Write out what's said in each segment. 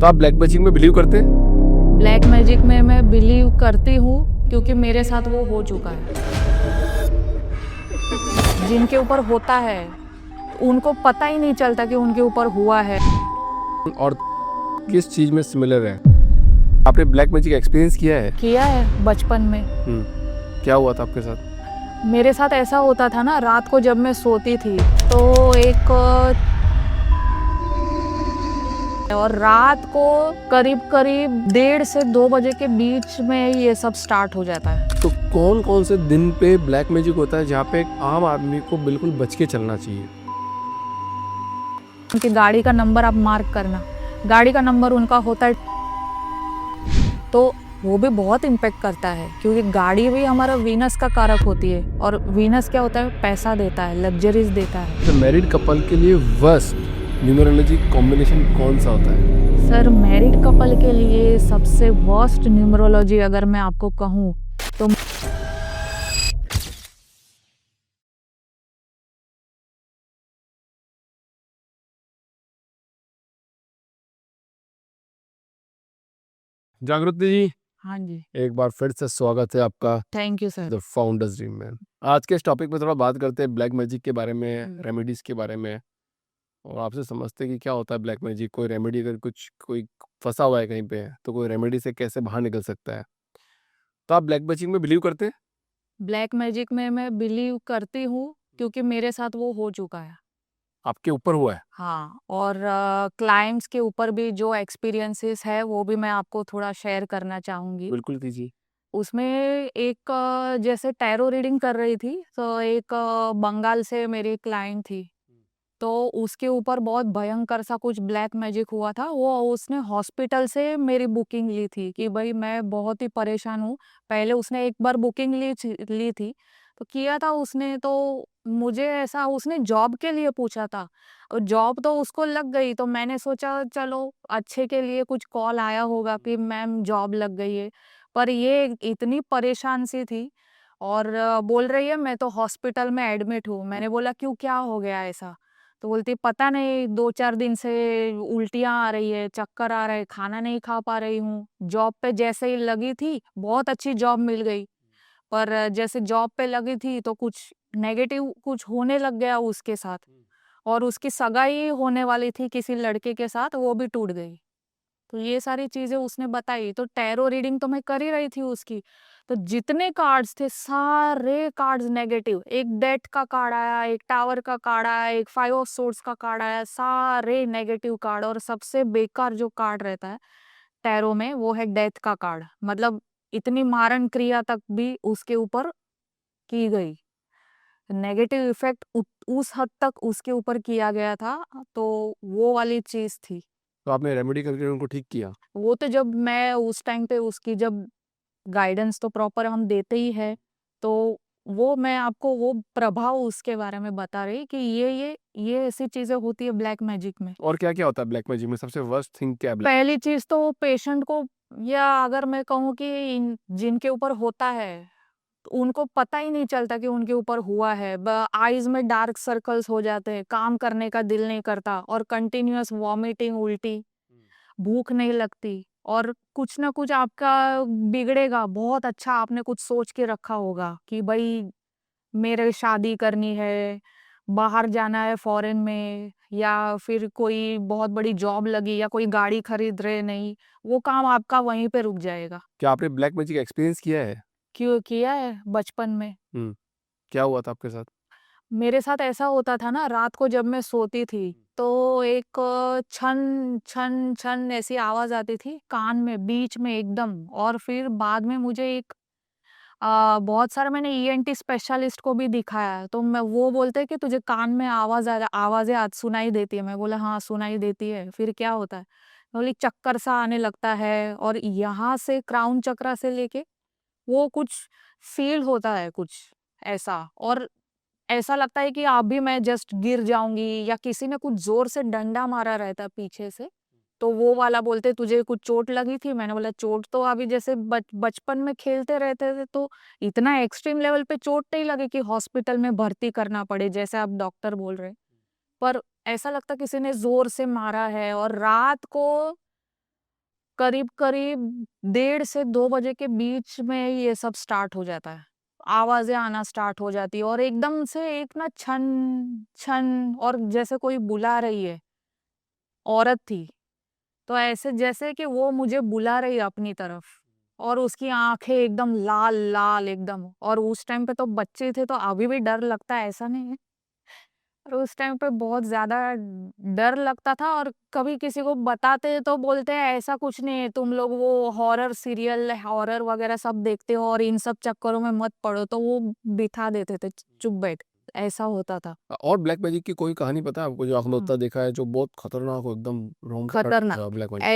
तो आप black magic में बिलीव करते हैं? ब्लैक मैजिक में मैं बिलीव करती हूँ क्योंकि मेरे साथ वो हो चुका है। जिनके ऊपर होता है उनको पता ही नहीं चलता कि उनके ऊपर हुआ है। और किस चीज में सिमिलर है? आपने ब्लैक मैजिक एक्सपीरियंस किया है बचपन में। क्या हुआ था आपके साथ? मेरे साथ ऐसा होता था ना, रात को जब मैं सोती थी तो एक और रात को करीब 1:30 से 2 बजे के बीच में ये सब स्टार्ट हो जाता है। तो कौन कौन से दिन पे ब्लैक मैजिक होता है जहाँ पे एक आम आदमी को बिल्कुल बच के चलना चाहिए? उनकी गाड़ी का नंबर आप मार्क करना, गाड़ी का नंबर उनका होता है तो वो भी बहुत इम्पेक्ट करता है, क्योंकि गाड़ी भी हमारा वीनस का कारक होती है और वीनस क्या होता है, पैसा देता है, लग्जरीज देता है। तो मैरिड कपल के लिए वर्स्ट न्यूमरोलॉजी कॉम्बिनेशन कौन सा होता है? सर, मैरिड कपल के लिए सबसे वर्स्ट न्यूमरोलॉजी अगर मैं आपको कहूँ तो जागृति जी, हाँ जी, एक बार फिर से स्वागत है आपका thank you sir. The founders dream में। आज के इस टॉपिक पे थोड़ा बात करते हैं ब्लैक मैजिक के बारे में, रेमेडीज के बारे में, और आपसे समझते हैं कि क्या होता है ब्लैक मैजिक। कोई रेमेडी, अगर कुछ कोई फंसा हुआ है कहीं पे, तो कोई रेमेडी से कैसे बाहर निकल सकता है। तो आप ब्लैक मैजिक में बिलीव करते हैं? ब्लैक मैजिक में मैं बिलीव करती हूँ क्योंकि मेरे साथ वो हो चुका है। आपके ऊपर हुआ है? हाँ, और क्लाइंट्स के ऊपर भी जो एक्सपीरियंसेस है वो भी मैं आपको थोड़ा शेयर करना चाहूँगी। बिल्कुल कीजिए। उसमें एक जैसे टैरो रीडिंग कर रही थी, तो एक बंगाल से मेरी क्लाइंट थी। तो उसके ऊपर बहुत भयंकर सा कुछ ब्लैक मैजिक हुआ था। वो उसने हॉस्पिटल से मेरी बुकिंग ली थी कि भाई मैं बहुत ही परेशान हूँ। पहले उसने एक बार बुकिंग ली थी, तो किया था उसने, तो मुझे ऐसा उसने जॉब के लिए पूछा था और जॉब तो उसको लग गई, तो मैंने सोचा चलो अच्छे के लिए कुछ कॉल आया होगा कि मैम जॉब लग गई है। पर ये इतनी परेशान सी थी और बोल रही है मैं तो हॉस्पिटल में एडमिट हूँ। मैंने बोला क्यों, क्या हो गया ऐसा? तो बोलती पता नहीं 2-4 दिन से उल्टियाँ आ रही है, चक्कर आ रहा है, खाना नहीं खा पा रही हूँ। जॉब पे जैसे ही लगी थी, बहुत अच्छी जॉब मिल गई, पर जैसे जॉब पे लगी थी तो कुछ नेगेटिव कुछ होने लग गया उसके साथ, और उसकी सगाई होने वाली थी किसी लड़के के साथ, वो भी टूट गई। तो ये सारी चीज़ें उसने बताई, तो टैरो रीडिंग तो मैं कर ही रही थी उसकी। तो जितने कार्ड्स थे, सारे कार्ड्स नेगेटिव। एक डेथ का कार्ड आया, एक टावर का कार्ड आया, एक 5 ऑफ सोर्ड्स का कार्ड आया, सारे नेगेटिव कार्ड। और सबसे बेकार जो कार्ड रहता है टैरो में, वो है डेथ का कार्ड। मतलब इतनी मारण क्रिया तक भी उसके ऊपर की गई। नेगेटिव इफ़ेक्ट उस हद तक उसके ऊपर किया गया था, तो वो वाली चीज़ थी। तो आपने रेमेडी करके उनको ठीक किया? वो तो जब मैं उस टाइम पे उसकी जब गाइडेंस तो प्रॉपर हम देते ही हैं, तो वो मैं आपको वो प्रभाव उसके बारे में बता रही कि ये ऐसी चीज़ें होती है ब्लैक मैजिक में। और क्या क्या होता है ब्लैक मैजिक में? सबसे वर्स्ट थिंग क्या है पहली चीज़ तो पेशेंट को, या अगर मैं कहूँ कि जिनके ऊपर होता है, तो उनको पता ही नहीं चलता कि उनके ऊपर हुआ है। आईज में डार्क सर्कल्स हो जाते हैं, काम करने का दिल नहीं करता और कंटिन्यूअस वॉमिटिंग, उल्टी, भूख नहीं लगती और कुछ ना कुछ आपका बिगड़ेगा। बहुत अच्छा आपने कुछ सोच के रखा होगा कि भाई मेरे शादी करनी है, बाहर जाना है फॉरेन में, या फिर कोई बहुत बड़ी जॉब लगी या कोई गाड़ी खरीद रहे, नहीं, वो काम आपका वहीं पे रुक जाएगा। क्या आपने ब्लैक मैजिक एक्सपीरियंस किया है? क्यों किया है बचपन में। क्या हुआ था आपके साथ? मेरे साथ ऐसा होता था ना, रात को जब मैं सोती थी तो एक छन छन छन ऐसी आवाज आती थी कान में बीच में एकदम। और फिर बाद में मुझे एक बहुत सारा मैंने ईएनटी स्पेशलिस्ट को भी दिखाया, तो मैं वो बोलते हैं कि तुझे कान में आवाजें आज सुनाई देती है। मैं बोला हाँ सुनाई देती है, फिर क्या होता है? बोली चक्कर सा आने लगता है और यहाँ से क्राउन चक्रा से लेके वो कुछ फील होता है कुछ ऐसा, और ऐसा लगता है कि अभी मैं जस्ट गिर जाऊंगी, या किसी ने कुछ जोर से डंडा मारा रहता है पीछे से, तो वो वाला बोलते तुझे कुछ चोट लगी थी। मैंने बोला चोट तो अभी जैसे बचपन में खेलते रहते थे, तो इतना एक्सट्रीम लेवल पे चोट नहीं लगी कि हॉस्पिटल में भर्ती करना पड़े जैसे आप डॉक्टर बोल रहे। पर ऐसा लगता किसी ने जोर से मारा है। और रात को करीब-करीब 1:30 से 2 बजे के बीच में ये सब स्टार्ट हो जाता है। आवाज़ें आना स्टार्ट हो जाती है और एकदम से एक ना छन, छन और जैसे कोई बुला रही है, औरत थी। तो ऐसे जैसे कि वो मुझे बुला रही है अपनी तरफ और उसकी आँखें एकदम लाल-लाल एकदम और उस टाइम पे तो बच्चे थे तो अभी भी डर लगता है ऐसा नहीं है। और उस टाइम पे बहुत ज़्यादा डर लगता था और कभी किसी को बताते तो बोलते हैं ऐसा कुछ नहीं है, तुम लोग वो हॉरर सीरियल, हॉरर वगैरह सब देखते हो और इन सब चक्करों में मत पड़ो, तो वो बिठा देते थे, चुप बैठ, ऐसा होता था। और ब्लैक मैजिक की कोई कहानी पता है आपको जो आपने हुँ। उतना देखा है जो बहुत खतरनाक हो एकदम रोंगटे खड़े खतरनाक। हो ब्लैक मैजिक?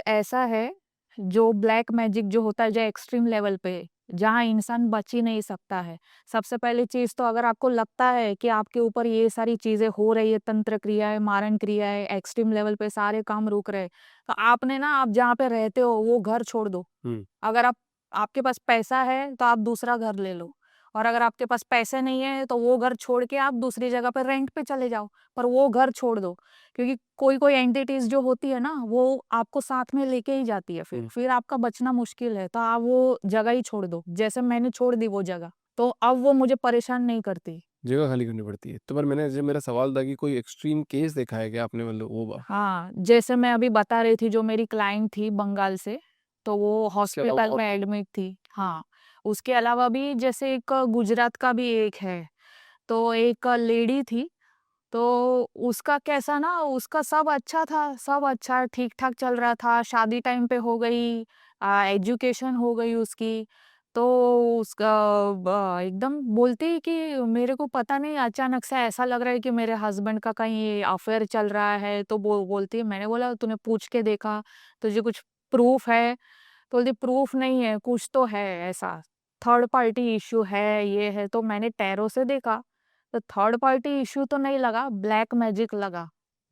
ऐसा है, जो ब्लैक मैजिक जो होता है, जो एक्सट्रीम लेवल पे, जहाँ इंसान बच ही नहीं सकता है। सबसे पहली चीज़ तो अगर आपको लगता है कि आपके ऊपर ये सारी चीज़ें हो रही है, तंत्र क्रियाएँ, मारण क्रियाएँ, एक्सट्रीम लेवल पे सारे काम रुक रहे हैं, तो आपने ना आप जहाँ पे रहते हो, वो घर छोड़ दो। हुँ। अगर आपके पास पैसा है, तो आप दूसरा घर ले लो और अगर आपके पास पैसे नहीं है, तो वो घर छोड़ के आप दूसरी जगह पे रेंट पे चले जाओ, पर वो घर छोड़ दो। क्योंकि कोई-कोई एंटिटीज़ जो होती है ना, वो आपको साथ में लेके ही जाती है हुँ। फिर आपका बचना मुश्किल है, तो आप वो जगह ही छोड़ दो। जैसे मैंने छोड़ दी वो जगह, तो अब वो मुझे परेशान नहीं करती। जगह खाली करनी पड़ती है। तो पर मैंने जो मेरा सवाल था कि कोई एक्सट्रीम केस देखा है क्या आपने मतलब वो बा हाँ, जैसे मैं अभी बता रही थी जो मेरी क्लाइंट थी बंगाल से, तो वो इसके अलावा हॉस्पिटल और में एडमिट थी। हाँ, उसके अलावा भी जैसे एक गुजरात का भी एक है, तो एक लेडी थी, तो उसका कैसा ना उसका सब अच्छा था, सब अच्छा ठीक-ठाक चल रहा था, शादी टाइम पे हो गई, एजुकेशन हो गई उसकी। तो उसका एकदम बोलती कि मेरे को पता नहीं अचानक से ऐसा लग रहा है कि मेरे हस्बैंड का कहीं अफेयर चल रहा है, तो बोलती है मैंने बोला तूने पूछ के देखा, तुझे कुछ प्रूफ है? तो बोलती प्रूफ नहीं है, कुछ तो है ऐसा, थर्ड पार्टी इश्यू है, ये है। तो मैंने टैरो से देखा, तो थर्ड पार्टी इश्यू तो नहीं लगा, ब्लैक मैजिक लगा।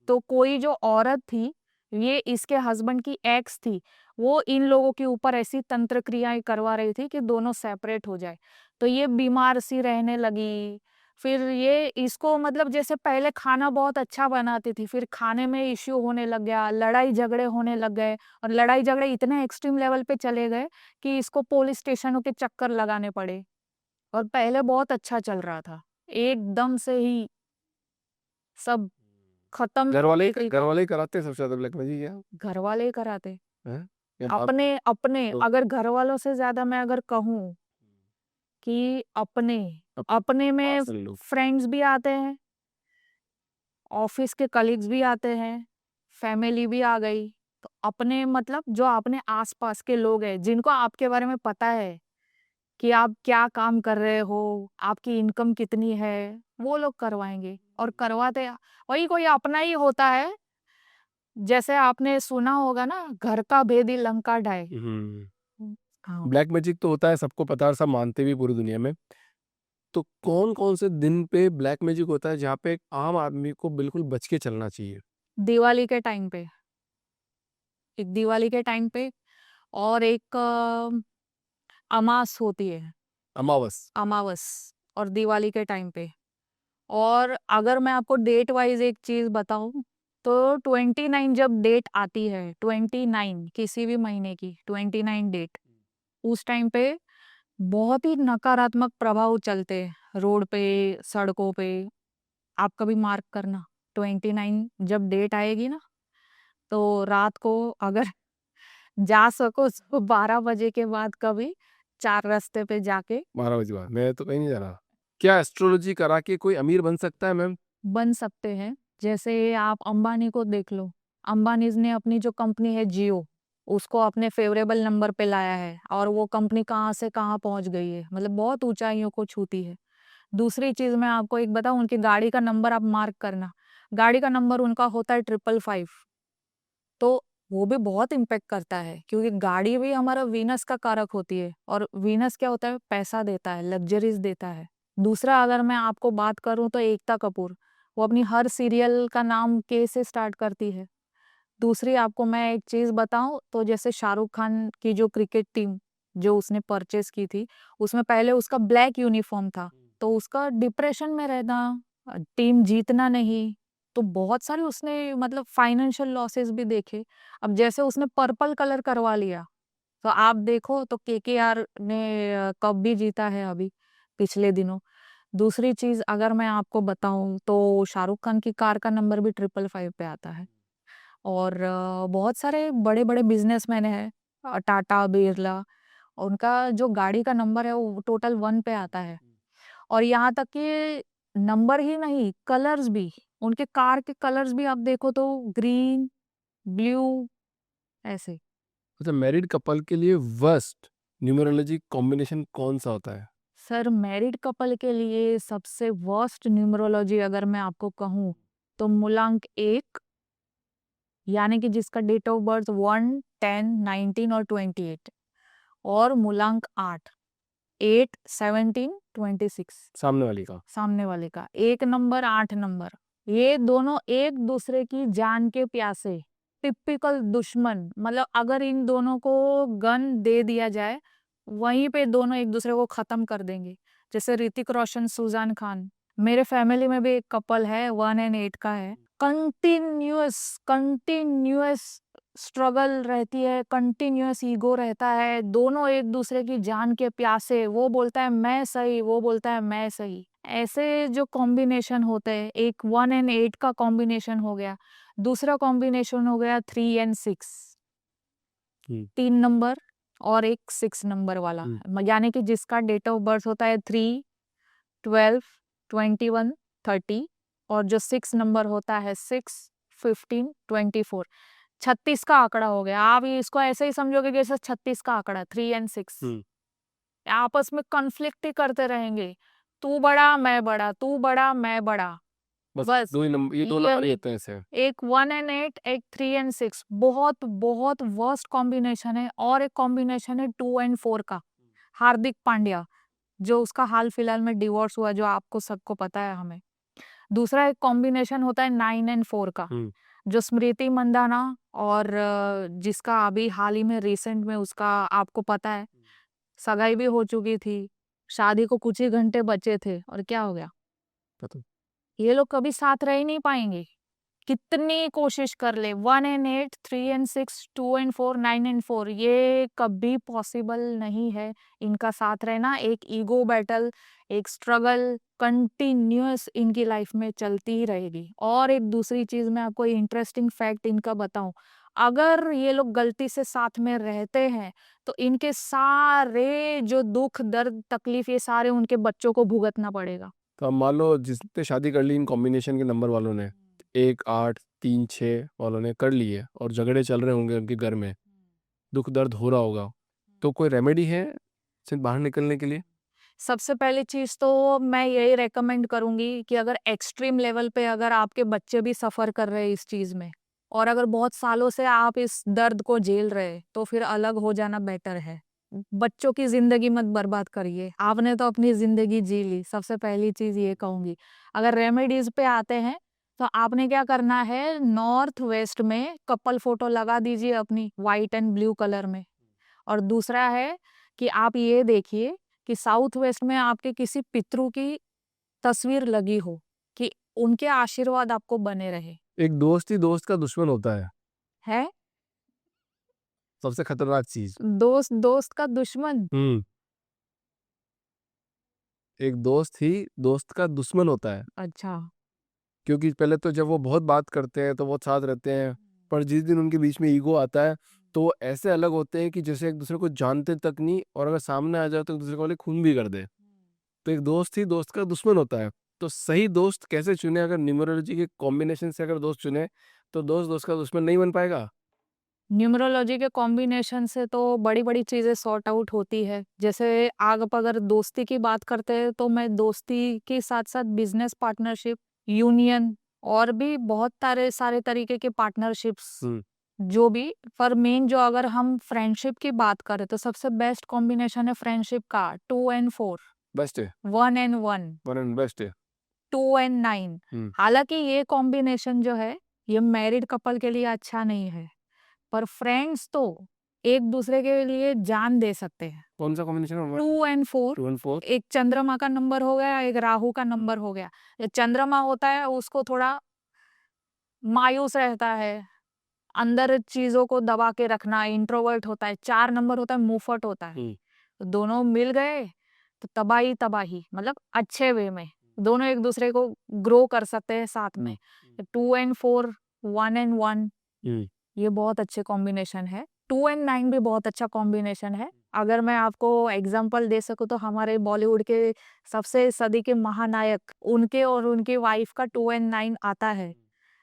तो कोई जो औरत थी, ये इसके हस्बैंड की एक्स थी, वो इन लोगों के ऊपर ऐसी तंत्र क्रियाएँ करवा रही थी कि दोनों सेपरेट हो जाए। तो ये बीमार सी रहने लगी, फिर ये इसको मतलब जैसे पहले खाना बहुत अच्छा बनाती थी, फिर खाने में इश्यू होने लग गया, लड़ाई-झगड़े होने लग गए और लड़ाई-झगड़े इतने एक्सट्रीम लेवल पे चले गए कि इसको पुलिस स्टेशनों के चक्कर लगाने पड़े और पहले बहुत अच्छा चल रहा था। एकदम से ही सब खत्म घर वाले ही कराते हैं सबसे ज़्यादा ब्लैक मैजिक क्या? घरवाले ही कराते। हैं? या आप अपने अपने तो अगर घरवालों से ज़्यादा मैं अगर कहूँ कि अपने, अब अपने में पास वाले लोग फ्रेंड्स भी आते हैं, ऑफ़िस के कलीग्स भी आते हैं, फैमिली भी आ गई। तो अपने मतलब जो अपने आस-पास के लोग हैं, जिनको आपके बारे में पता है कि आप क्या काम कर रहे हो, आपकी इनकम कितनी है, वो लोग करवाएँगे और करवाते वही कोई अपना ही होता है। जैसे आपने सुना होगा ना, घर का भेदी लंका ढाए। हुँ। हुँ, हाँ। ब्लैक मैजिक तो होता है सबको पता है और सब मानते भी पूरी दुनिया में। तो कौन-कौन से दिन पे ब्लैक मैजिक होता है जहाँ पे एक आम आदमी को बिल्कुल बच के चलना चाहिए? दिवाली के टाइम पे, एक दिवाली के टाइम पे और एक अमास होती है, अमावस। अमावस और दिवाली के टाइम पे। और अगर मैं आपको डेट वाइज़ एक चीज़ बताऊँ, तो 29 जब डेट आती है, 29 किसी भी महीने की 29 डेट, उस टाइम पे बहुत ही नकारात्मक प्रभाव चलते हैं रोड पे, सड़कों पे। आप कभी मार्क करना, 29 जब डेट आएगी ना, तो रात को अगर जा सको तो 12 बजे के बाद कभी 4 रास्ते पे जाके 12 बजे बाद, मैं तो कहीं नहीं जा रहा। क्या एस्ट्रोलॉजी करा के कोई अमीर बन सकता है मैम? बन सकते हैं। जैसे आप अंबानी को देख लो, अंबानीज़ ने अपनी जो कंपनी है जियो, उसको अपने फ़ेवरेबल नंबर पे लाया है और वो कंपनी कहाँ से कहाँ पहुँच गई है, मतलब बहुत ऊँचाइयों को छूती है। दूसरी चीज़ मैं आपको एक बताऊँ, उनकी गाड़ी का नंबर आप मार्क करना, गाड़ी का नंबर उनका होता है 555, तो वो भी बहुत इम्पैक्ट करता है क्योंकि गाड़ी भी हमारा वीनस का कारक होती है और वीनस क्या होता है, पैसा देता है, लग्ज़रीज़ देता है। दूसरा अगर मैं आपको बात करूँ तो एकता कपूर, वो अपनी हर सीरियल का नाम के से स्टार्ट करती है। दूसरी आपको मैं एक चीज़ बताऊँ तो जैसे शाहरुख खान की जो क्रिकेट टीम जो उसने परचेज़ की थी, उसमें पहले उसका ब्लैक यूनिफ़ॉर्म था, तो उसका डिप्रेशन में रहना, टीम जीतना नहीं, तो बहुत सारे उसने मतलब फाइनेंशियल लॉसेस भी देखे। अब जैसे उसने पर्पल कलर करवा लिया, तो आप देखो तो केकेआर ने कप भी जीता है अभी पिछले दिनों। दूसरी चीज़ अगर मैं आपको बताऊँ तो शाहरुख खान की कार का नंबर भी 555 पे आता है। और बहुत सारे बड़े-बड़े बिज़नेसमैन हैं, टाटा, बिरला, उनका जो गाड़ी का नंबर है वो टोटल 1 पे आता है। और यहाँ तक कि नंबर ही नहीं, कलर्स भी, उनके कार के कलर्स भी आप देखो तो ग्रीन, ब्लू ऐसे। अच्छा, मैरिड कपल के लिए वर्स्ट न्यूमरोलॉजी कॉम्बिनेशन कौन-सा होता है? सर मैरिड कपल के लिए सबसे वर्स्ट न्यूमरोलॉजी अगर मैं आपको कहूँ, तो मूलांक 1 यानी कि जिसका डेट ऑफ बर्थ 1, 10, 19 और 28 और मूलांक 8, 8, 17, 26 सामने वाली का? सामने वाले का 1 नंबर 8 नंबर, ये दोनों एक दूसरे की जान के प्यासे, टिपिकल दुश्मन। मतलब अगर इन दोनों को गन दे दिया जाए, वहीं पे दोनों एक दूसरे को खत्म कर देंगे। जैसे ऋतिक रोशन, सुजान खान। मेरे फैमिली में भी एक कपल है, 1 एंड 8 का है। कंटिन्यूअस कंटिन्यूअस स्ट्रगल रहती है, कंटिन्यूअस ईगो रहता है, दोनों एक दूसरे की जान के प्यासे। वो बोलता है मैं सही, वो बोलता है मैं सही। ऐसे जो कॉम्बिनेशन होते हैं, एक 1 एंड 8 का कॉम्बिनेशन हो गया, दूसरा कॉम्बिनेशन हो गया 3 एंड 6, हुँ, 3 नंबर और एक 6 नंबर वाला। हुँ। यानी कि जिसका डेट ऑफ बर्थ होता है 3, 12, 21, 30 और जो 6 नंबर होता है 6, 15, 24। 36 का आंकड़ा हो गया। आप इसको ऐसे ही समझोगे कि जैसे 36 का आंकड़ा 3 एंड 6 हुँ। आपस में कॉन्फ्लिक्ट ही करते रहेंगे। तू बड़ा, मैं बड़ा, तू बड़ा, मैं बड़ा। बस बस 2 ही नंबर, ये 2 नंबर ही यही होते हैं ऐसे। एक 1 एंड 8, एक 3 एंड 6 बहुत बहुत वर्स्ट कॉम्बिनेशन है। और एक कॉम्बिनेशन है 2 एंड 4 का, हार्दिक पांड्या, जो उसका हाल फिलहाल में डिवोर्स हुआ, जो आपको सबको पता है हमें। दूसरा एक कॉम्बिनेशन होता है 9 एंड 4 का, हुँ। जो स्मृति मंदाना और जिसका अभी हाल ही में रिसेंट में उसका आपको पता है, सगाई भी हो चुकी थी, शादी को कुछ ही घंटे बचे थे और क्या हो गया? पता ये लोग कभी साथ रह ही नहीं पाएंगे, कितनी कोशिश कर ले। 1 एंड 8, 3 एंड 6, 2 एंड 4, 9 एंड 4, ये कभी पॉसिबल नहीं है इनका साथ रहना। एक ईगो बैटल, एक स्ट्रगल कंटिन्यूअस इनकी लाइफ में चलती ही रहेगी। और एक दूसरी चीज मैं आपको इंटरेस्टिंग फैक्ट इनका बताऊं, अगर ये लोग गलती से साथ में रहते हैं तो इनके सारे जो दुख दर्द तकलीफ ये सारे उनके बच्चों को भुगतना पड़ेगा। तो अब मान लो जिसने शादी कर ली इन कॉम्बिनेशन के नंबर वालों ने, 1, 8, 3, 6 वालों ने कर ली है और झगड़े चल रहे होंगे उनके घर में, दुःख दर्द हो रहा होगा, तो कोई रेमेडी है इससे बाहर निकलने के लिए? सबसे पहली चीज़ तो मैं यही रेकमेंड करूँगी कि अगर एक्सट्रीम लेवल पे अगर आपके बच्चे भी सफ़र कर रहे हैं इस चीज़ में, और अगर बहुत सालों से आप इस दर्द को झेल रहे हैं, तो फिर अलग हो जाना बेटर है। बच्चों की ज़िंदगी मत बर्बाद करिए, आपने तो अपनी ज़िंदगी जी ली, सबसे पहली चीज़ ये कहूँगी। अगर रेमेडीज़ पे आते हैं, तो आपने क्या करना है, नॉर्थ वेस्ट में कपल फ़ोटो लगा दीजिए अपनी व्हाइट एंड ब्लू कलर में। और दूसरा है कि आप ये देखिए कि साउथ वेस्ट में आपके किसी पितृ की तस्वीर लगी हो, कि उनके आशीर्वाद आपको बने रहे। एक दोस्त ही दोस्त का दुश्मन होता है, है? सबसे खतरनाक चीज़। दोस्त दोस्त का दुश्मन। हुँ। एक दोस्त ही दोस्त का दुश्मन होता है, अच्छा। क्योंकि पहले तो जब वो बहुत बात करते हैं, तो बहुत साथ रहते हैं, पर जिस दिन उनके बीच में ईगो आता है, तो वो ऐसे अलग होते हैं कि जैसे एक-दूसरे को जानते तक नहीं, और अगर सामने आ जाओ तो एक-दूसरे को वाले खून भी कर दें। तो एक दोस्त ही दोस्त का दुश्मन होता है। तो सही दोस्त कैसे चुनें? अगर न्यूमरोलॉजी के कॉम्बिनेशन से अगर दोस्त चुनें, तो दोस्त दोस्त का दुश्मन नहीं बन पाएगा? न्यूमरोलॉजी के कॉम्बिनेशन से तो बड़ी-बड़ी चीज़ें सॉर्ट आउट होती है। जैसे आप अगर दोस्ती की बात करते हैं, तो मैं दोस्ती के साथ-साथ बिज़नेस पार्टनरशिप, यूनियन और भी बहुत सारे तरीके के पार्टनरशिप्स हुँ, जो भी, पर मेन जो अगर हम फ्रेंडशिप की बात करें तो सबसे बेस्ट कॉम्बिनेशन है फ्रेंडशिप का 2 एंड 4, बेस्ट है, 1 एंड 1, वन एंड बेस्ट है। 2 एंड 9। हुँ, हालांकि ये कॉम्बिनेशन जो है ये मैरिड कपल के लिए अच्छा नहीं है, पर फ्रेंड्स तो एक दूसरे के लिए जान दे सकते हैं। कौन-सा कॉम्बिनेशन है? 2 एंड 4, 2 एंड 4? एक चंद्रमा का नंबर हो गया, एक राहु का नंबर हो गया। ये चंद्रमा होता है उसको थोड़ा मायूस रहता है, अंदर चीज़ों को दबा के रखना, इंट्रोवर्ट होता है, 4 नंबर होता है, मुँहफट होता है। तो दोनों मिल गए तो तबाही तबाही, मतलब अच्छे वे में। दोनों एक दूसरे को ग्रो कर सकते हैं साथ में। 2 एंड 4, 1 एंड 1, ये बहुत अच्छे कॉम्बिनेशन है। 2 एंड 9 भी बहुत अच्छा कॉम्बिनेशन है। अगर मैं आपको एग्जांपल दे सकूँ तो हमारे बॉलीवुड के सबसे सदी के महानायक, उनके और उनकी वाइफ का 2 एंड 9 आता है।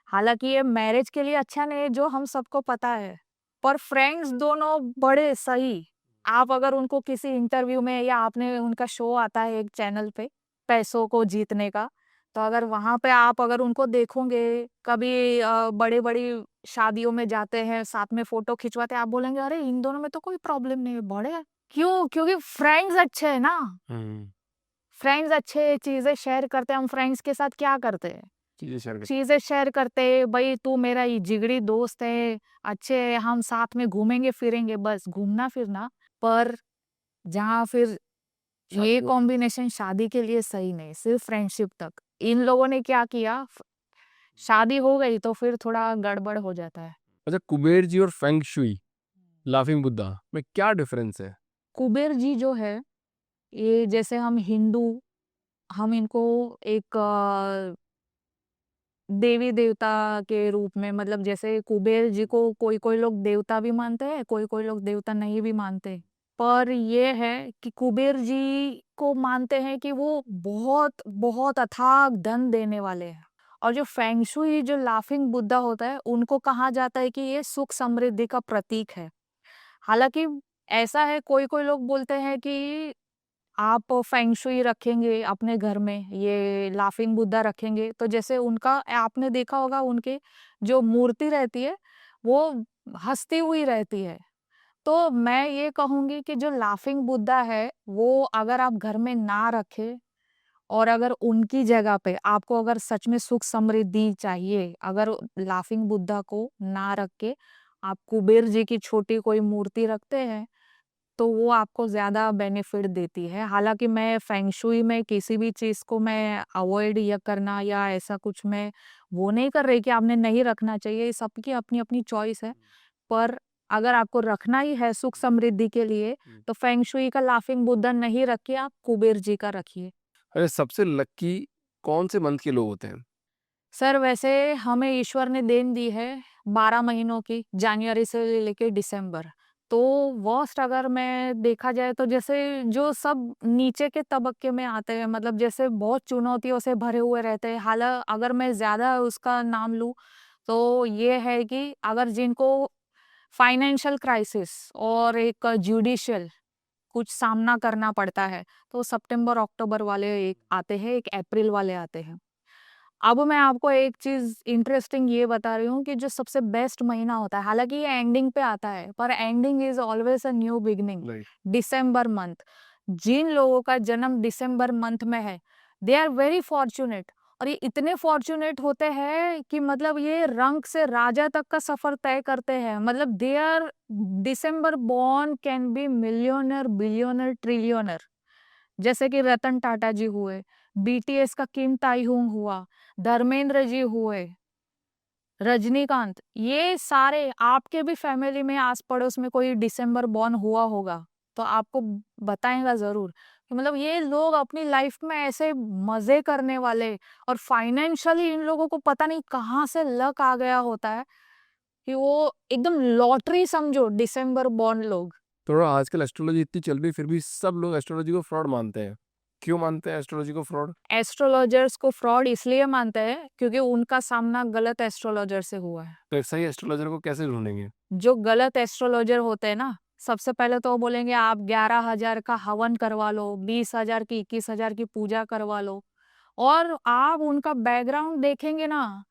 हालाँकि ये मैरिज के लिए अच्छा नहीं है, जो हम सबको पता है। पर फ्रेंड्स दोनों बड़े सही। आप अगर उनको किसी इंटरव्यू में, या आपने उनका शो आता है एक चैनल पे, पैसों को जीतने का, तो अगर वहाँ पे आप अगर उनको देखोगे, कभी बड़ी-बड़ी शादियों में जाते हैं, साथ में फ़ोटो खिंचवाते हैं, आप बोलेंगे, "अरे! इन दोनों में तो कोई प्रॉब्लम नहीं है, बड़े हैं।" क्यों? क्योंकि फ्रेंड्स अच्छे हैं ना। फ्रेंड्स अच्छे, चीज़ें शेयर करते हैं। हम फ्रेंड्स के साथ क्या करते हैं? चीज़ें शेयर करते हैं, भई तू मेरा ये जिगरी दोस्त है, अच्छे हम साथ में घूमेंगे-फिरेंगे, बस घूमना-फिरना। पर जहाँ फिर ये कॉम्बिनेशन शादी के लिए सही नहीं, सिर्फ़ फ्रेंडशिप तक। इन लोगों ने क्या किया, शादी हो गई तो फिर थोड़ा गड़बड़ हो जाता है। अच्छा, कुबेर जी और फेंग शुई, लाफिंग बुद्धा में क्या डिफरेंस है? कुबेर जी जो है, ये जैसे हम हिंदू, हम इनको एक देवी-देवता के रूप में, मतलब जैसे कुबेर जी को कोई-कोई लोग देवता भी मानते हैं, कोई-कोई लोग देवता नहीं भी मानते। पर ये है कि कुबेर जी को मानते हैं कि वो बहुत, बहुत अथाह धन देने वाले हैं। और जो फेंग शुई, जो लाफिंग बुद्धा होता है, उनको कहा जाता है कि ये सुख समृद्धि का प्रतीक है। हालाँकि ऐसा है, कोई-कोई लोग बोलते हैं कि आप फेंग शुई रखेंगे अपने घर में, ये लाफिंग बुद्धा रखेंगे, तो जैसे उनका, आपने देखा होगा, उनके जो मूर्ति रहती है, वो हँसती हुई रहती है। तो मैं ये कहूँगी कि जो लाफिंग बुद्धा है, वो अगर आप घर में ना रखें, और अगर उनकी जगह पे आपको अगर सच में सुख समृद्धि चाहिए, अगर लाफिंग बुद्धा को ना रख के आप कुबेर जी की छोटी कोई मूर्ति रखते हैं, तो वो आपको ज़्यादा बेनिफिट देती है। हालाँकि मैं फेंग शुई में किसी भी चीज़ को मैं अवॉइड या करना, या ऐसा कुछ मैं वो नहीं कर रही कि आपने नहीं रखना चाहिए, सबकी अपनी-अपनी चॉइस है। पर अगर आपको रखना ही है सुख समृद्धि के लिए, तो फेंग शुई का लाफिंग बुद्धा नहीं रखिए, आप कुबेर जी का रखिए। अरे, सबसे लकी कौन से मंथ के लोग होते हैं? सर, वैसे हमें ईश्वर ने देन दी है 12 महीनों की, जनवरी से लेके दिसंबर। तो वर्स्ट अगर मैं देखा जाए तो जैसे जो सब नीचे के तबके में आते हैं, मतलब जैसे बहुत चुनौतियों से भरे हुए रहते हैं। अगर मैं ज़्यादा उसका नाम लूँ, तो ये है कि अगर जिनको फाइनेंशियल क्राइसिस और एक जुडिशियल कुछ सामना करना पड़ता है, तो सितंबर, अक्टूबर वाले एक आते हैं, एक अप्रैल वाले आते हैं। अब मैं आपको एक चीज़ इंटरेस्टिंग ये बता रही हूँ कि जो सबसे बेस्ट महीना होता है, हालाँकि ये एंडिंग पे आता है, पर ending is always a new beginning. Right. December month, जिन लोगों का जन्म दिसंबर मंथ में है, दे आर वेरी फॉर्च्यूनेट। और ये इतने फॉर्च्यूनेट होते हैं कि मतलब ये रंक से राजा तक का सफ़र तय करते हैं। मतलब they are December born can be millionaire, billionaire, trillionaire. जैसे कि रतन टाटा जी हुए, बीटीएस का किम ताई होंग हुआ, धर्मेंद्र जी हुए, रजनीकांत, ये सारे आपके भी फैमिली में आस-पड़ोस में कोई दिसंबर बॉर्न हुआ होगा, तो आपको बताएगा ज़रूर कि मतलब ये लोग अपनी लाइफ में ऐसे मज़े करने वाले, और फाइनेंशियली इन लोगों को पता नहीं कहाँ से लक आ गया होता है कि वो एकदम लॉटरी समझो दिसंबर बॉर्न लोग। थोड़ा आजकल एस्ट्रोलॉजी इतनी चल रही, फिर भी सब लोग एस्ट्रोलॉजी को फ्रॉड मानते हैं। क्यों मानते हैं एस्ट्रोलॉजी को फ्रॉड? एस्ट्रोलॉजर्स को फ्रॉड इसलिए मानते हैं क्योंकि उनका सामना गलत एस्ट्रोलॉजर से हुआ है। तो एक सही एस्ट्रोलॉजर को कैसे ढूँढेंगे? जो गलत एस्ट्रोलॉजर होते हैं ना, सबसे पहले तो वो बोलेंगे आप 11,000 का हवन करवा लो, 20,000 की, 21,000 की पूजा करवा लो। और आप उनका बैकग्राउंड देखेंगे ना,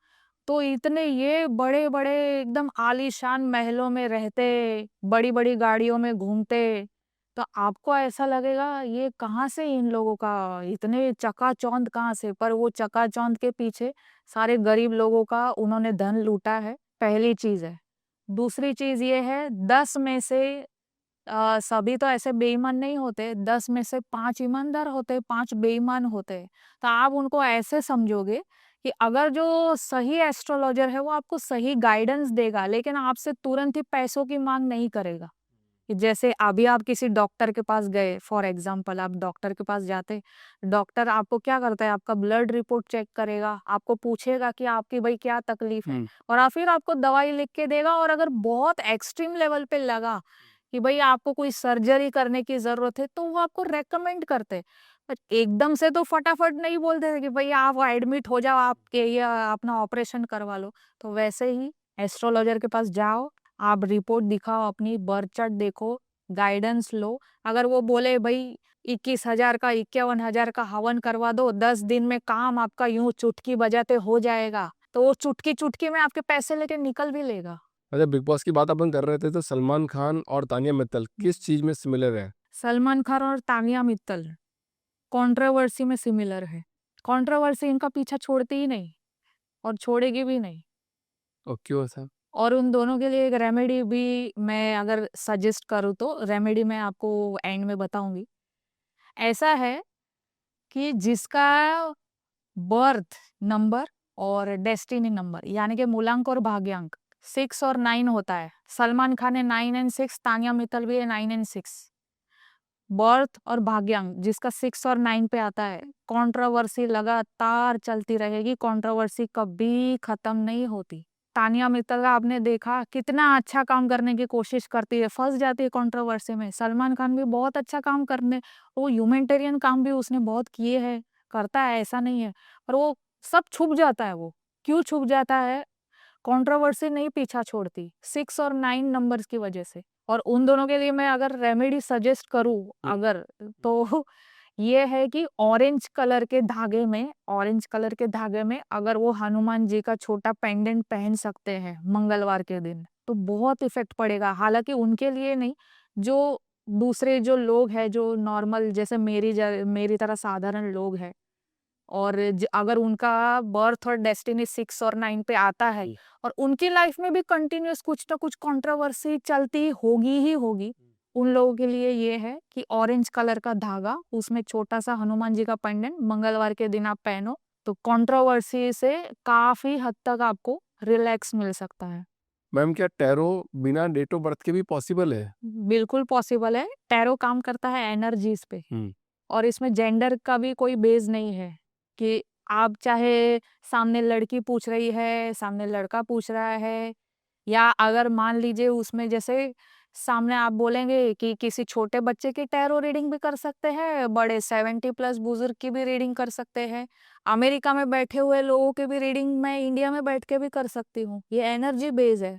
तो इतने ये बड़े-बड़े एकदम आलीशान महलों में रहते, बड़ी-बड़ी गाड़ियों में घूमते, तो आपको ऐसा लगेगा ये कहाँ से इन लोगों का इतने चकाचौंध कहाँ से? पर वो चकाचौंध के पीछे सारे गरीब लोगों का उन्होंने धन लूटा है, पहली चीज़ है। दूसरी चीज़ ये है, 10 में से सभी तो ऐसे बेईमान नहीं होते, 10 में से 5 ईमानदार होते, 5 बेईमान होते। तो आप उनको ऐसे समझोगे कि अगर जो सही एस्ट्रोलॉजर है वो आपको सही गाइडेंस देगा, लेकिन आपसे तुरंत ही पैसों की मांग नहीं करेगा। कि जैसे अभी आप किसी डॉक्टर के पास गए, फॉर एग्जाम्पल आप डॉक्टर के पास जाते, डॉक्टर आपको क्या करता है, आपका ब्लड रिपोर्ट चेक करेगा, आपको पूछेगा कि आपकी भाई क्या तकलीफ है, और फिर आपको दवाई लिख के देगा। और अगर बहुत एक्सट्रीम लेवल पे लगा कि भाई आपको कोई सर्जरी करने की जरूरत है, तो वो आपको रेकमेंड करते। पर एकदम से तो फटाफट नहीं बोलते थे कि भाई आप एडमिट हो जाओ, आपके ये अपना ऑपरेशन करवा लो। तो वैसे ही एस्ट्रोलॉजर के पास जाओ, आप रिपोर्ट दिखाओ, अपनी बर्थ चार्ट देखो, गाइडेंस लो। अगर वो बोले भाई 21,000 का 51,000 का हवन करवा दो, 10 दिन में काम आपका यूं चुटकी बजाते हो जाएगा, तो वो चुटकी चुटकी में आपके पैसे लेके निकल भी लेगा। अच्छा, बिग बॉस की बात अपन कर रहे थे, तो सलमान खान और तानिया मित्तल किस चीज में सिमिलर है? सलमान खान और तानिया मित्तल कंट्रोवर्सी में सिमिलर है। कंट्रोवर्सी इनका पीछा छोड़ती ही नहीं और छोड़ेगी भी नहीं। और क्यों ऐसा? और उन दोनों के लिए एक रेमेडी भी मैं अगर सजेस्ट करूँ तो रेमेडी मैं आपको एंड में बताऊंगी। ऐसा है कि जिसका बर्थ नंबर और डेस्टिनी नंबर यानी कि मूलांक और भाग्यांक 6 और 9 होता है। सलमान खान है 9 एंड 6, तानिया मित्तल भी है 9 एंड 6। बर्थ और भाग्यांक जिसका 6 और 9 पे आता है, कंट्रोवर्सी लगातार चलती रहेगी, कंट्रोवर्सी कभी खत्म नहीं होती। तानिया मित्तल का आपने देखा कितना अच्छा काम करने की कोशिश करती है, फंस जाती है कंट्रोवर्सी में। सलमान खान भी बहुत अच्छा काम करने, वो ह्यूमैनिटेरियन काम भी उसने बहुत किए हैं, करता है, ऐसा नहीं है, पर वो सब छुप जाता है। वो क्यों छुप जाता है? कंट्रोवर्सी नहीं पीछा छोड़ती 6 और 9 नंबर्स की वजह से। और उन दोनों के लिए मैं अगर रेमेडी सजेस्ट करूँ अगर, तो ये है कि ऑरेंज कलर के धागे में अगर वो हनुमान जी का छोटा पेंडेंट पहन सकते हैं मंगलवार के दिन, तो बहुत इफेक्ट पड़ेगा। हालांकि उनके लिए नहीं, जो दूसरे जो लोग हैं, जो नॉर्मल जैसे मेरी तरह साधारण लोग हैं, और अगर उनका बर्थ और डेस्टिनी 6 और 9 पे आता है और उनकी लाइफ में भी कंटिन्यूअस कुछ ना कुछ कंट्रोवर्सी चलती होगी ही होगी, उन लोगों के लिए ये है कि ऑरेंज कलर का धागा, उसमें छोटा सा हनुमान जी का पेंडेंट मंगलवार के दिन आप पहनो, तो कंट्रोवर्सी से काफी हद तक आपको रिलैक्स मिल सकता है। मैम, क्या टैरो बिना डेट ऑफ बर्थ के भी पॉसिबल है? बिल्कुल पॉसिबल है। टैरो काम करता है एनर्जीज पे, और इसमें जेंडर का भी कोई बेस नहीं है कि आप चाहे सामने लड़की पूछ रही है, सामने लड़का पूछ रहा है, या अगर मान लीजिए उसमें जैसे सामने आप बोलेंगे कि किसी छोटे बच्चे की टैरो रीडिंग भी कर सकते हैं, बड़े 70 प्लस बुजुर्ग की भी रीडिंग कर सकते हैं, अमेरिका में बैठे हुए लोगों की भी रीडिंग मैं इंडिया में बैठ के भी कर सकती हूँ। ये एनर्जी बेस है,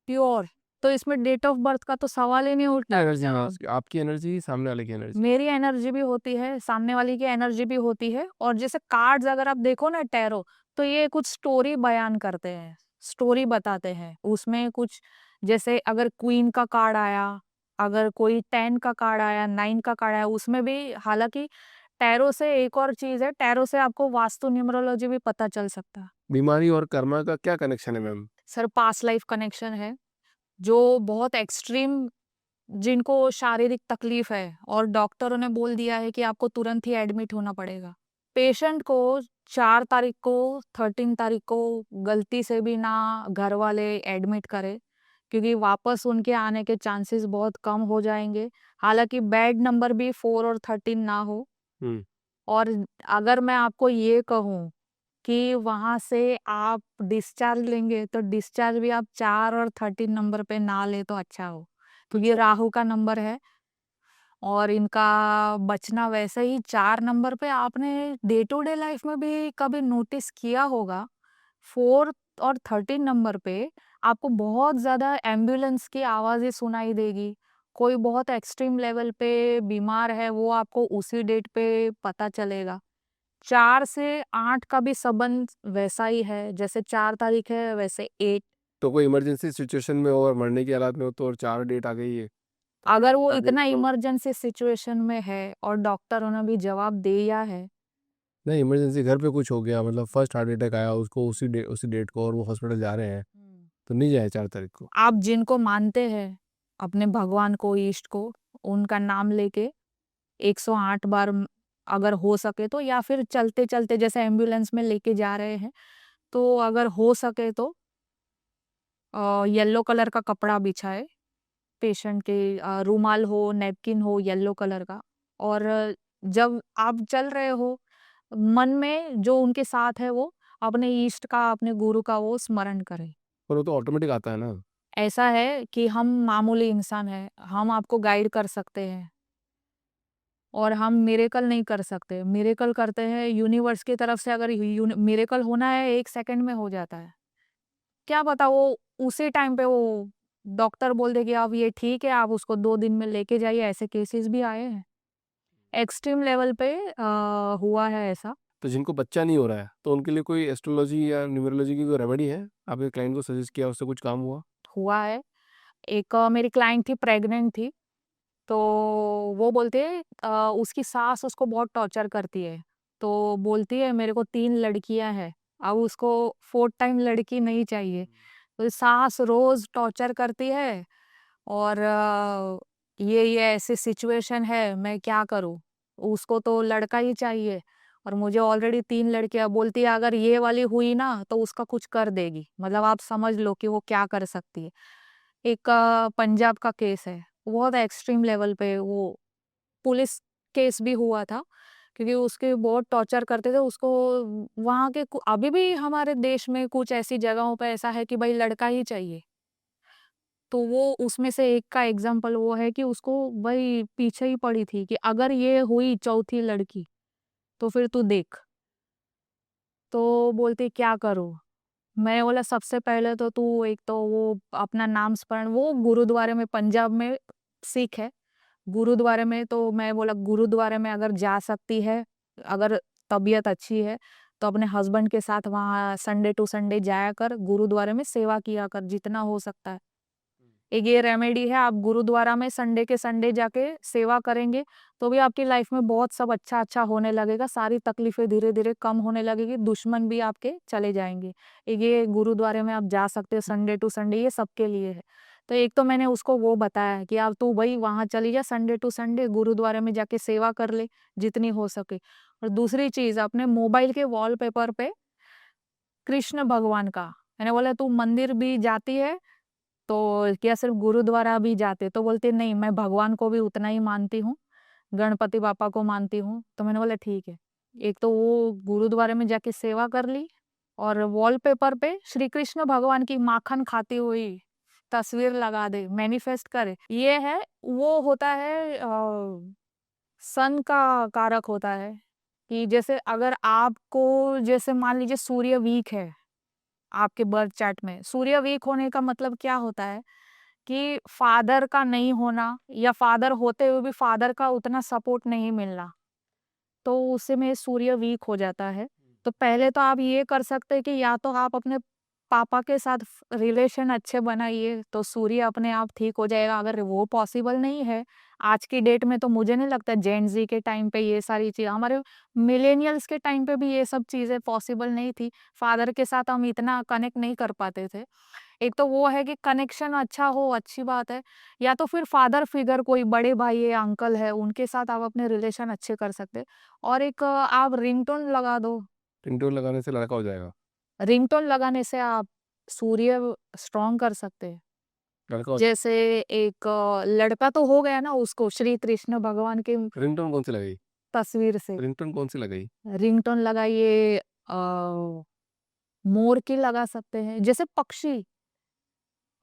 प्योर। तो इसमें डेट ऑफ बर्थ का तो सवाल ही नहीं उठता। एनर्जी, हाँ, आपकी एनर्जी सामने वाले की एनर्जी। मेरी एनर्जी भी होती है, सामने वाली की एनर्जी भी होती है। और जैसे कार्ड्स अगर आप देखो ना टैरो, तो ये कुछ स्टोरी बयान करते हैं, स्टोरी बताते हैं। उसमें कुछ जैसे अगर क्वीन का कार्ड आया, अगर कोई 10 का कार्ड आया, 9 का कार्ड आया, उसमें भी हालांकि टैरो से एक और चीज है, टैरो से आपको वास्तु न्यूमरोलॉजी भी पता चल सकता है। बीमारी और कर्मा का क्या कनेक्शन है ma'am? Sir past life connection है, जो बहुत एक्सट्रीम, जिनको शारीरिक तकलीफ है और डॉक्टरों ने बोल दिया है कि आपको तुरंत ही एडमिट होना पड़ेगा। पेशेंट को 4 तारीख को, 13 तारीख को गलती से भी ना घर वाले एडमिट करे, क्योंकि वापस उनके आने के चांसेस बहुत कम हो जाएंगे। हालांकि बेड नंबर भी 4 और 13 ना हो। हम्म। और अगर मैं आपको ये कहूँ कि वहां से आप डिस्चार्ज लेंगे, तो डिस्चार्ज भी आप 4 और 13 नंबर पे ना ले तो अच्छा हो, क्योंकि ये राहु का नंबर है। और इनका बचना वैसे ही 4 नंबर पे, आपने डे टू डे लाइफ में भी कभी नोटिस किया होगा, 4 और 13 नंबर पे आपको बहुत ज्यादा एम्बुलेंस की आवाजें सुनाई देगी। कोई बहुत एक्सट्रीम लेवल पे बीमार है, वो आपको उसी डेट पे पता चलेगा। 4 से 8 का भी संबंध वैसा ही है, जैसे 4 तारीख है वैसे 8। तो कोई इमरजेंसी सिचुएशन में हो और मरने की हालत में हो तो, और 4 डेट आ गई है, अगर वो 4 डेट इतना तो इमरजेंसी सिचुएशन में है और डॉक्टरों ने भी जवाब दिया है। नहीं, इमरजेंसी घर पे कुछ हो गया, मतलब फर्स्ट हार्ट अटैक आया उसको, उसी डेट को, और वो हॉस्पिटल जा रहे हैं, तो नहीं जाए 4 तारीख को? आप जिनको मानते हैं, अपने भगवान को, इष्ट को, उनका नाम लेके 108 बार अगर हो सके तो, या फिर चलते-चलते जैसे एम्बुलेंस में लेके जा रहे हैं, तो अगर हो सके तो येलो कलर का कपड़ा बिछाएँ, पेशेंट के रुमाल हो, नैपकिन हो येलो कलर का, और जब आप चल रहे हो, मन में जो उनके साथ है वो अपने इष्ट का, अपने गुरु का वो स्मरण करें। पर वो तो ऑटोमेटिक आता है ना। ऐसा है कि हम मामूली इंसान हैं, हम आपको गाइड कर सकते हैं और हम मिरेकल नहीं कर सकते। मिरेकल करते हैं यूनिवर्स की तरफ से, अगर मिरेकल होना है 1 सेकंड में हो जाता है। क्या पता वो उसी टाइम पे वो डॉक्टर बोल दे कि अब ये ठीक है, आप उसको 2 दिन में लेके जाइए, ऐसे केसेस भी आए हैं। एक्सट्रीम लेवल पे हुआ है ऐसा। तो जिनको बच्चा नहीं हो रहा है, तो उनके लिए कोई एस्ट्रोलॉजी या न्यूमरोलॉजी की कोई रेमेडी है? आपके क्लाइंट को सजेस्ट किया, उससे कुछ काम हुआ? हुआ है। एक मेरी क्लाइंट थी, प्रेग्नेंट थी, तो वो बोलते हैं उसकी सास उसको बहुत टॉर्चर करती है। तो बोलती है मेरे को 3 लड़कियाँ हैं, अब उसको 4th टाइम लड़की नहीं चाहिए। तो सास रोज़ टॉर्चर करती है और ये ऐसी सिचुएशन है, मैं क्या करूँ? उसको तो लड़का ही चाहिए और मुझे ऑलरेडी 3 लड़कियाँ। बोलती है अगर ये वाली हुई ना तो उसका कुछ कर देगी। मतलब आप समझ लो कि वो क्या कर सकती है। एक पंजाब का केस है, बहुत एक्सट्रीम लेवल पे वो पुलिस केस भी हुआ था, क्योंकि उसके बहुत टॉर्चर करते थे उसको। वहाँ के अभी भी हमारे देश में कुछ ऐसी जगहों पे ऐसा है कि भाई लड़का ही चाहिए। तो वो उसमें से एक का एग्जाम्पल वो है कि उसको वही पीछे ही पड़ी थी कि अगर ये हुई चौथी लड़की तो फिर तू देख। तो बोलती क्या करूँ? मैंने बोला सबसे पहले तो तू एक तो वो अपना नाम स्मरण, वो गुरुद्वारे में, पंजाब में सिख है। गुरुद्वारे में, तो मैं बोला गुरुद्वारे में अगर जा सकती है, अगर तबीयत अच्छी है, तो अपने हस्बैंड के साथ वहाँ संडे टू संडे जाया कर, गुरुद्वारे में सेवा किया कर जितना हो सकता है। एक ये रेमेडी है, आप गुरुद्वारा में संडे के संडे जाके सेवा करेंगे, तो भी आपकी लाइफ में बहुत सब अच्छा-अच्छा होने लगेगा, सारी तकलीफ़ें धीरे-धीरे कम होने लगेगी, दुश्मन भी आपके चले जाएँगे। एक ये गुरुद्वारे में आप जा सकते हो संडे टू संडे, ये सबके लिए है। तो एक तो मैंने उसको वो बताया है कि अब तू भई वहाँ चली जा संडे टू संडे, गुरुद्वारे में जाके सेवा कर ले, जितनी हो सके। और दूसरी चीज़, अपने मोबाइल के वॉलपेपर पे कृष्ण भगवान का, मैंने बोला तू मंदिर भी जाती है? तो क्या सिर्फ गुरुद्वारा भी जाते? तो बोलती है नहीं, मैं भगवान को भी उतना ही मानती हूँ, गणपति बापा को मानती हूँ। तो मैंने बोला ठीक है। एक तो वो गुरुद्वारे में जाके सेवा कर ली और वॉलपेपर पे श्री कृष्ण भगवान की माखन खाती हुई तस्वीर लगा दे, मैनिफेस्ट करे। ये है, वो होता है सन का कारक होता है कि जैसे अगर आपको, जैसे मान लीजिए सूर्य वीक है, आपके बर्थ चार्ट में सूर्य वीक होने का मतलब क्या होता है कि फादर का नहीं होना, या फादर होते हुए भी फादर का उतना सपोर्ट नहीं मिलना, तो उससे में सूर्य वीक हो जाता है। तो पहले तो आप ये कर सकते हैं कि या तो आप अपने पापा के साथ रिलेशन अच्छे बनाइए, तो सूर्य अपने आप ठीक हो जाएगा। अगर वो पॉसिबल नहीं है, आज की डेट में तो मुझे नहीं लगता जेन ज़ी के टाइम पे ये सारी चीज़, हमारे मिलेनियल्स के टाइम पे भी ये सब चीज़ें पॉसिबल नहीं थी। फादर के साथ हम इतना कनेक्ट नहीं कर पाते थे। एक तो वो है कि कनेक्शन अच्छा हो, अच्छी बात है, या तो फिर फादर फिगर कोई बड़े भाई है, अंकल है, उनके साथ आप अपने रिलेशन अच्छे कर सकते हैं। और एक आप रिंगटोन लगा दो। रिंगटोन लगाने से लड़का हो जाएगा? रिंगटोन लगाने से आप सूर्य स्ट्रॉन्ग कर सकते हैं। लड़का हो जैसे एक लड़का तो हो गया ना, उसको श्री कृष्ण भगवान की रिंगटोन कौन सी लगाई? तस्वीर से रिंगटोन कौन सी लगाई? रिंगटोन लगाइए। मोर की लगा सकते हैं, जैसे पक्षी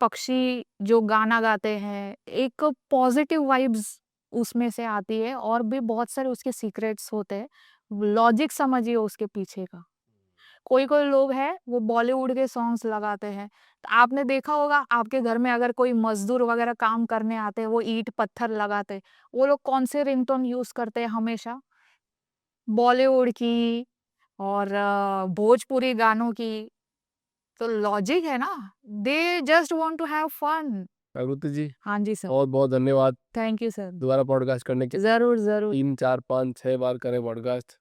पक्षी जो गाना गाते हैं, एक पॉजिटिव वाइब्स उसमें से आती है, और भी बहुत सारे उसके सीक्रेट्स होते हैं। लॉजिक समझिए उसके पीछे का। कोई-कोई लोग हैं, वो बॉलीवुड के सॉन्ग्स लगाते हैं। तो आपने देखा होगा, आपके घर में अगर कोई मज़दूर वगैरह काम करने आते हैं, वो ईंट-पत्थर लगाते हैं। वो लोग कौन से रिंगटोन यूज़ करते हैं हमेशा? बॉलीवुड की और भोजपुरी गानों की। तो लॉजिक है ना, they just want to have fun. Prakriti ji, हाँ जी सर। बहुत-बहुत धन्यवाद थैंक यू सर। दोबारा पॉडकास्ट करने के। ज़रूर, ज़रूर। 3, 4, 5, 6 बार करें पॉडकास्ट।